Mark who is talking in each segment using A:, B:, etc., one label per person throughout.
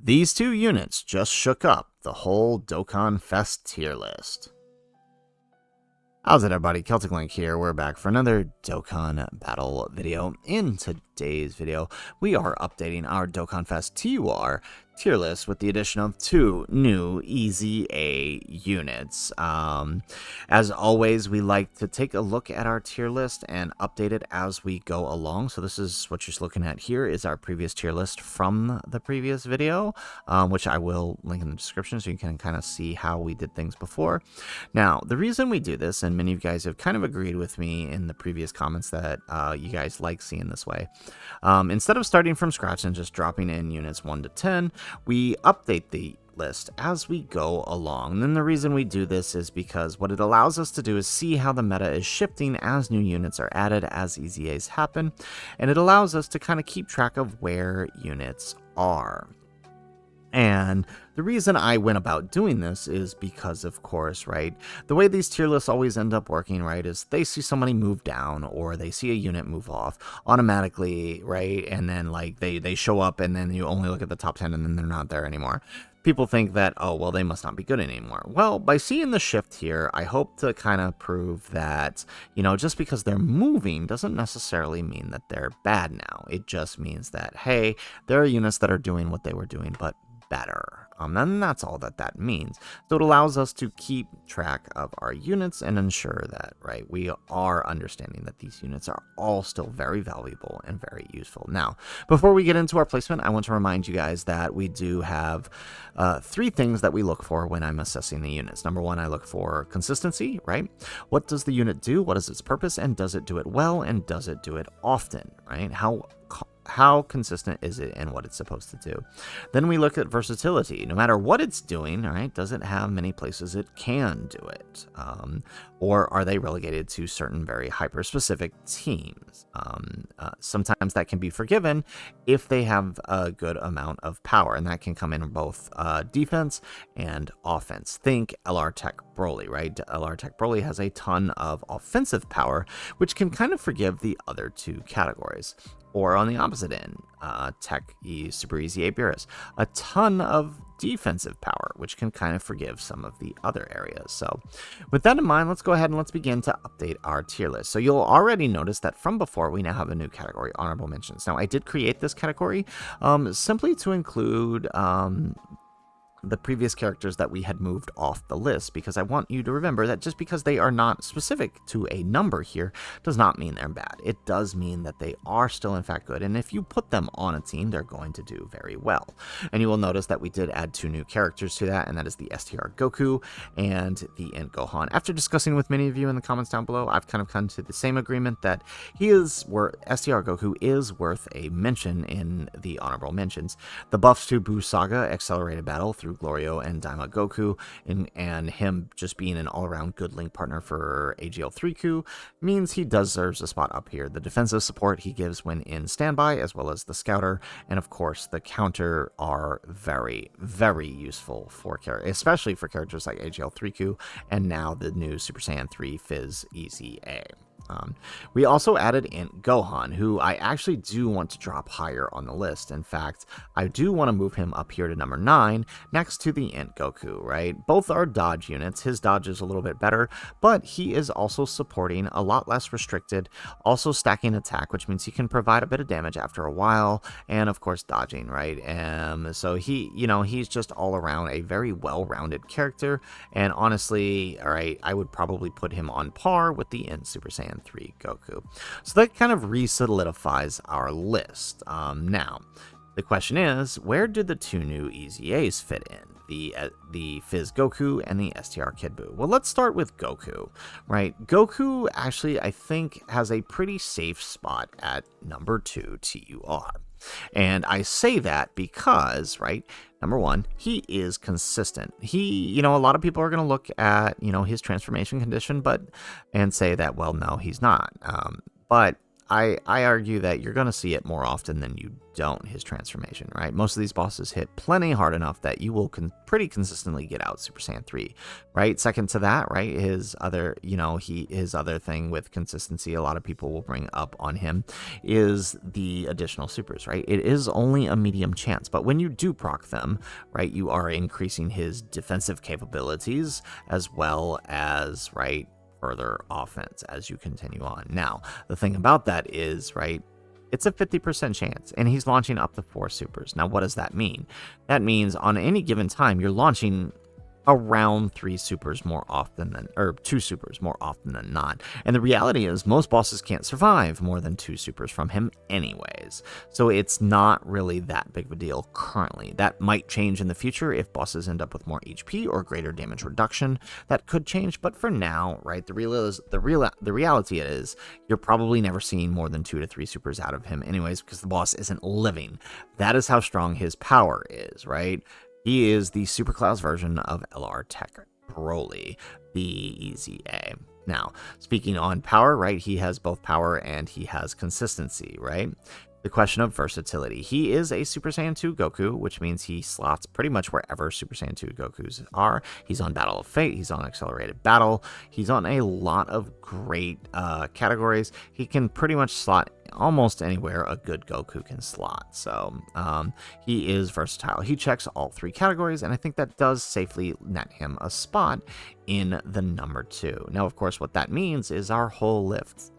A: These two units just shook up the whole Dokkan Fest tier list. How's it, everybody? Celtic Link here. We're back for another Dokkan Battle video. In today's video, we are updating our Dokkan Fest TUR tier list with the addition of two new Easy A units. As always, we like to take a look at our tier list and update it as we go along. So this is what you're looking at here is our previous tier list from the previous video, which I will link in the description so you can kind of see how we did things before. Now, the reason we do this, and many of you guys have kind of agreed with me in the previous comments that you guys like seeing this way, instead of starting from scratch and just dropping in units 1 to 10, we update the list as we go along. And then the reason we do this is because what it allows us to do is see how the meta is shifting as new units are added, as EZAs happen, and it allows us to kind of keep track of where units are. And the reason I went about doing this is because, of course, right, the way these tier lists always end up working, right, is they see somebody move down or they see a unit move off automatically, right, and then like they show up and then you only look at the top 10 and then they're not there anymore. People think that, oh, well, they must not be good anymore. Well, by seeing the shift here, I hope to kind of prove that, you know, just because they're moving doesn't necessarily mean that they're bad now. It just means that, hey, there are units that are doing what they were doing, but better. And that's all that means. So it allows us to keep track of our units and ensure that, right, we are understanding that these units are all still very valuable and very useful. Now, before we get into our placement, I want to remind you guys that we do have 3 things that we look for when I'm assessing the units. Number 1, I look for consistency, right? What does the unit do? What is its purpose? And does it do it well? And does it do it often, right? How consistent is it in what it's supposed to do? Then we look at versatility. No matter what it's doing, right, does it have many places it can do it? Or are they relegated to certain very hyper-specific teams? Sometimes that can be forgiven if they have a good amount of power, and that can come in both defense and offense. Think LR Tech Broly, right? LR Tech Broly has a ton of offensive power, which can kind of forgive the other 2 categories. Or on the opposite end, Tech E Super Easy A Beerus, a ton of defensive power, which can kind of forgive some of the other areas. So with that in mind, let's go ahead and let's begin to update our tier list. So you'll already notice that from before, we now have a new category, honorable mentions. Now, I did create this category simply to include the previous characters that we had moved off the list, because I want you to remember that just because they are not specific to a number here does not mean they're bad. It does mean that they are still in fact good, and if you put them on a team, they're going to do very well. And you will notice that we did add 2 new characters to that, and that is the STR Goku and the Int Gohan. After discussing with many of you in the comments down below, I've kind of come to the same agreement that STR Goku is worth a mention in the honorable mentions. The buffs to BUU Saga, Accelerated Battle through Glorio and Daima Goku, and him just being an all-around good link partner for AGL3Q means he deserves a spot up here. The defensive support he gives when in standby, as well as the scouter, and of course the counter are very, very useful for especially for characters like AGL3Q and now the new Super Saiyan 3 Fizz Easy A. We also added Int Gohan, who I actually do want to drop higher on the list. In fact, I do want to move him up here to number 9 next to the Int Goku, right? Both are dodge units. His dodge is a little bit better, but he is also supporting a lot less restricted, also stacking attack, which means he can provide a bit of damage after a while, and of course dodging, right? So he's just all around a very well-rounded character, and honestly, all right, I would probably put him on par with the Int Super Saiyan 3 Goku. So that kind of re-solidifies our list. Now, the question is, where do the 2 new EZAs fit in? The Fizz Goku and the STR Kid Buu. Well, let's start with Goku, right? Goku actually, I think, has a pretty safe spot at number 2 TUR. And I say that because, right, number 1, he is consistent. A lot of people are going to look at, his transformation condition, and say that, well, no, he's not. But I argue that you're going to see it more often than you don't, his transformation, right? Most of these bosses hit plenty hard enough that you will pretty consistently get out Super Saiyan 3, right? Second to that, right, his other, his other thing with consistency a lot of people will bring up on him is the additional supers, right? It is only a medium chance, but when you do proc them, right, you are increasing his defensive capabilities as well as, right, further offense as you continue on. Now, the thing about that is, right, it's a 50% chance, and he's launching up to 4 supers. Now, what does that mean? That means on any given time, you're launching around 3 supers more often than, or 2 supers more often than not. And the reality is most bosses can't survive more than 2 supers from him anyways. So it's not really that big of a deal currently. That might change in the future if bosses end up with more HP or greater damage reduction. That could change, but for now, right, the reality is you're probably never seeing more than 2 to 3 supers out of him anyways because the boss isn't living. That is how strong his power is, right? He is the Superclass version of LR Tech Broly, the EZA. Now, speaking on power, right, he has both power and he has consistency, right? The question of versatility. He is a Super Saiyan 2 Goku, which means he slots pretty much wherever Super Saiyan 2 Gokus are. He's on Battle of Fate. He's on Accelerated Battle. He's on a lot of great categories. He can pretty much slot almost anywhere a good Goku can slot. So he is versatile. He checks all 3 categories, and I think that does safely net him a spot in the number 2. Now, of course, what that means is our whole list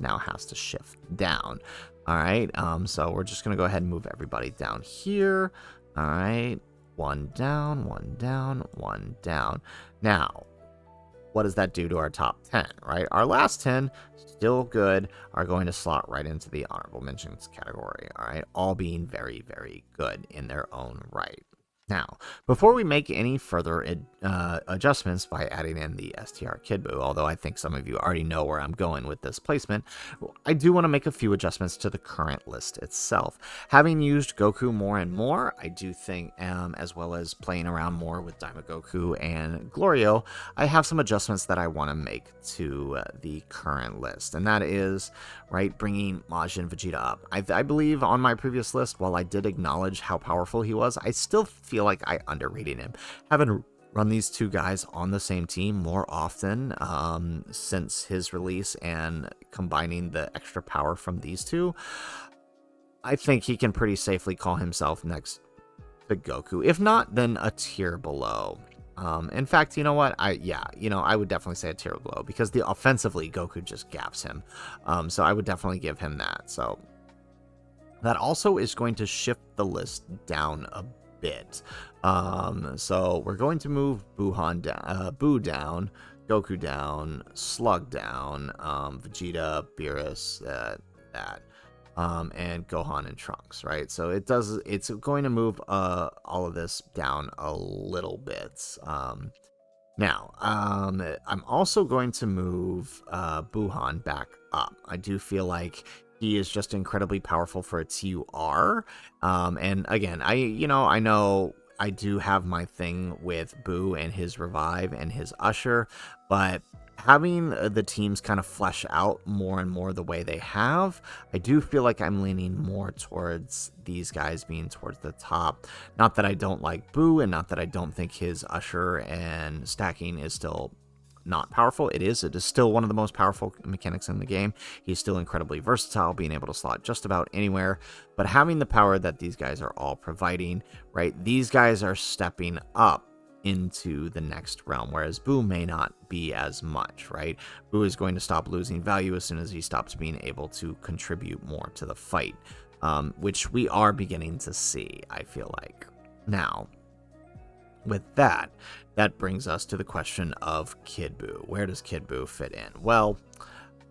A: now has to shift down. All right, so we're just going to go ahead and move everybody down here. All right, 1 down, 1 down, 1 down. Now, what does that do to our top 10, right? Our last 10, still good, are going to slot right into the honorable mentions category, all right? All being very, very good in their own right. Now, before we make any further adjustments by adding in the STR Kid BUU, although I think some of you already know where I'm going with this placement, I do want to make a few adjustments to the current list itself. Having used Goku more and more, I do think, as well as playing around more with Daima and Glorio, I have some adjustments that I want to make to the current list, and that is, right, bringing Majin Vegeta up. I believe on my previous list, while I did acknowledge how powerful he was, I still feel like I underrated him. Having run these 2 guys on the same team more often since his release and combining the extra power from these 2, I think he can pretty safely call himself next to Goku. If not, then a tier below. In fact, you know what? I would definitely say a tier below because offensively, Goku just gaps him. So I would definitely give him that. So that also is going to shift the list down a bit. So we're going to move BUU down, Goku down, Slug down, Vegeta, Beerus, and Gohan and Trunks, right? So it's going to move all of this down a little bit. Now, I'm also going to move Buhan back up. I do feel like he is just incredibly powerful for a TUR. And again, I know I do have my thing with BUU and his revive and his usher, but having the teams kind of flesh out more and more the way they have, I do feel like I'm leaning more towards these guys being towards the top. Not that I don't like BUU, and not that I don't think his usher and stacking is still not powerful. It is still one of the most powerful mechanics in the game. He's still incredibly versatile, being able to slot just about anywhere, but having the power that these guys are all providing, right? These guys are stepping up into the next realm, whereas BUU may not be as much, right? BUU is going to stop losing value as soon as he stops being able to contribute more to the fight, which we are beginning to see, I feel like. Now, with that brings us to the question of Kid BUU. Where does Kid BUU fit in? Well,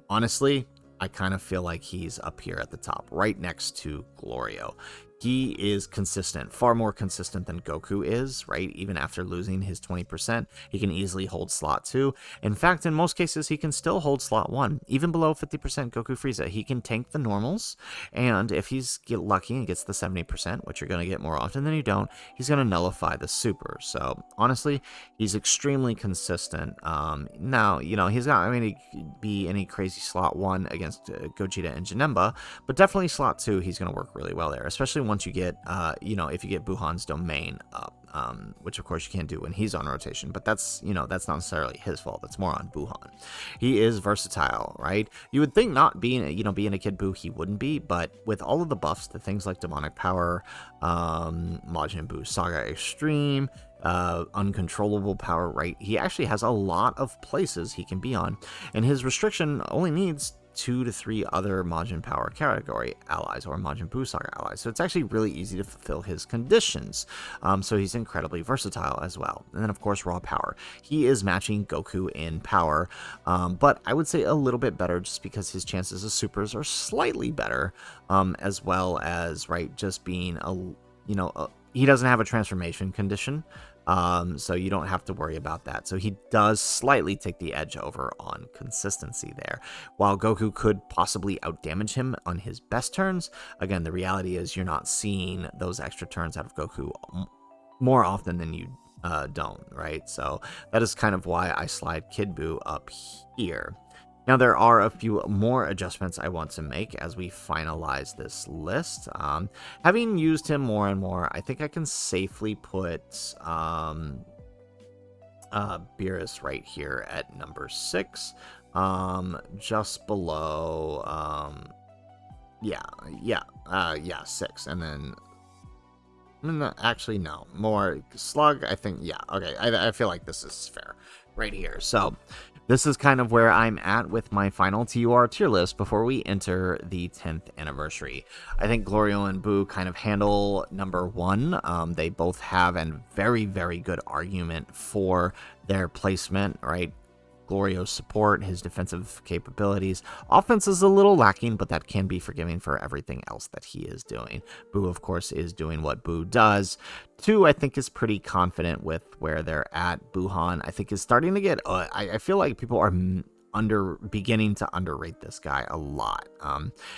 A: honestly, I kind of feel like he's up here at the top, right next to Glorio. he is consistent, far more consistent than Goku is, right? Even after losing his 20%, he can easily hold slot 2. In fact, in most cases, he can still hold slot 1. Even below 50% Goku Frieza, he can tank the normals, and if he's lucky and gets the 70%, which you're going to get more often than you don't, he's going to nullify the super. So, honestly, he's extremely consistent. Now, he's not going to be any crazy slot 1 against Gogeta and Janemba, but definitely slot 2, he's going to work really well there, especially once you get, if you get Buhan's domain up, which of course you can't do when he's on rotation, but that's not necessarily his fault. That's more on Buhan. He is versatile, right? You would think not being a Kid Buu, he wouldn't be, but with all of the buffs to things like Demonic Power, Majin Buu Saga Extreme, uncontrollable power, right? He actually has a lot of places he can be on, and his restriction only needs 2 to 3 other Majin Power category allies or Majin Buu Saga allies. So it's actually really easy to fulfill his conditions. So he's incredibly versatile as well. And then, of course, raw power. He is matching Goku in power, but I would say a little bit better just because his chances of supers are slightly better, as well as, right, just being he doesn't have a transformation condition. So you don't have to worry about that. So he does slightly take the edge over on consistency there. While Goku could possibly outdamage him on his best turns, again, the reality is you're not seeing those extra turns out of Goku more often than you don't, right? So that is kind of why I slide Kid Buu up here. Now, there are a few more adjustments I want to make as we finalize this list. Having used him more and more, I think I can safely put Beerus right here at number 6, just below, 6, and then, actually, no, more Slug, I think, yeah, okay, I feel like this is fair right here. So this is kind of where I'm at with my final TUR tier list before we enter the 10th anniversary. I think Glorio and Buu kind of handle number 1. They both have a very, very good argument for their placement, right? Glorio's support, his defensive capabilities. Offense is a little lacking, but that can be forgiving for everything else that he is doing. Buu, of course, is doing what Buu does. 2, I think, is pretty confident with where they're at. Buhan, I think, is starting to get... I feel like people are beginning to underrate this guy a lot.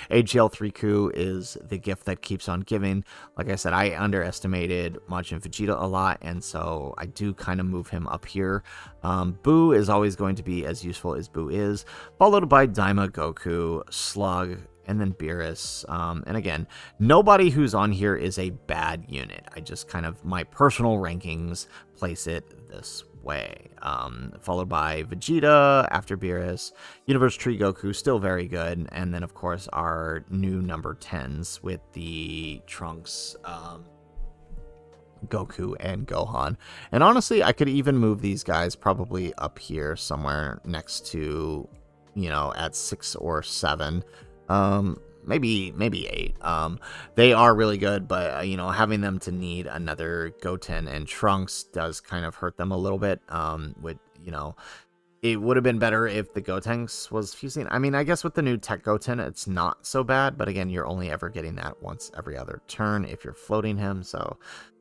A: AGL3Ku is the gift that keeps on giving. Like I said, I underestimated Majin Vegeta a lot, and so I do kind of move him up here. Buu is always going to be as useful as Buu is, followed by Daima, Goku, Slug, and then Beerus. And again, nobody who's on here is a bad unit. I just kind of, my personal rankings place it this way. Followed by Vegeta after Beerus, Universe Tree Goku, still very good, and then of course our new number 10s with the Trunks, Goku, and Gohan. And honestly, I could even move these guys probably up here somewhere next to, at 6 or 7. Maybe 8. They are really good, but having them to need another Goten and Trunks does kind of hurt them a little bit. It would have been better if the Gotenks was fusing. I mean, I guess with the new Tech Goten, it's not so bad, but again, you're only ever getting that once every other turn if you're floating him. So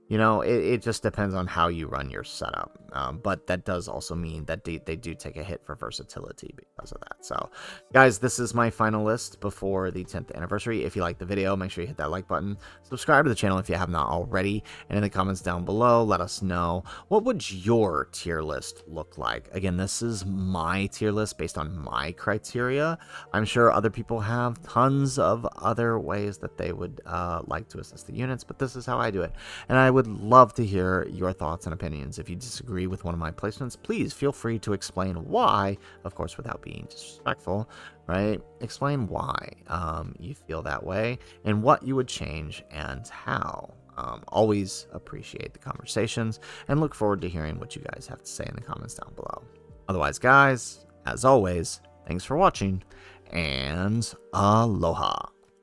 A: it just depends on how you run your setup. But that does also mean that they do take a hit for versatility because of that. So, guys, this is my final list before the 10th anniversary. If you like the video, make sure you hit that like button. Subscribe to the channel if you have not already. And in the comments down below, let us know, what would your tier list look like? Again, this is my tier list based on my criteria. I'm sure other people have tons of other ways that they would like to assist the units, but this is how I do it. And I would love to hear your thoughts and opinions. If you disagree with one of my placements, please feel free to explain why, of course, without being disrespectful, right? Explain why you feel that way and what you would change and how. Always appreciate the conversations and look forward to hearing what you guys have to say in the comments down below. Otherwise, guys, as always, thanks for watching and aloha.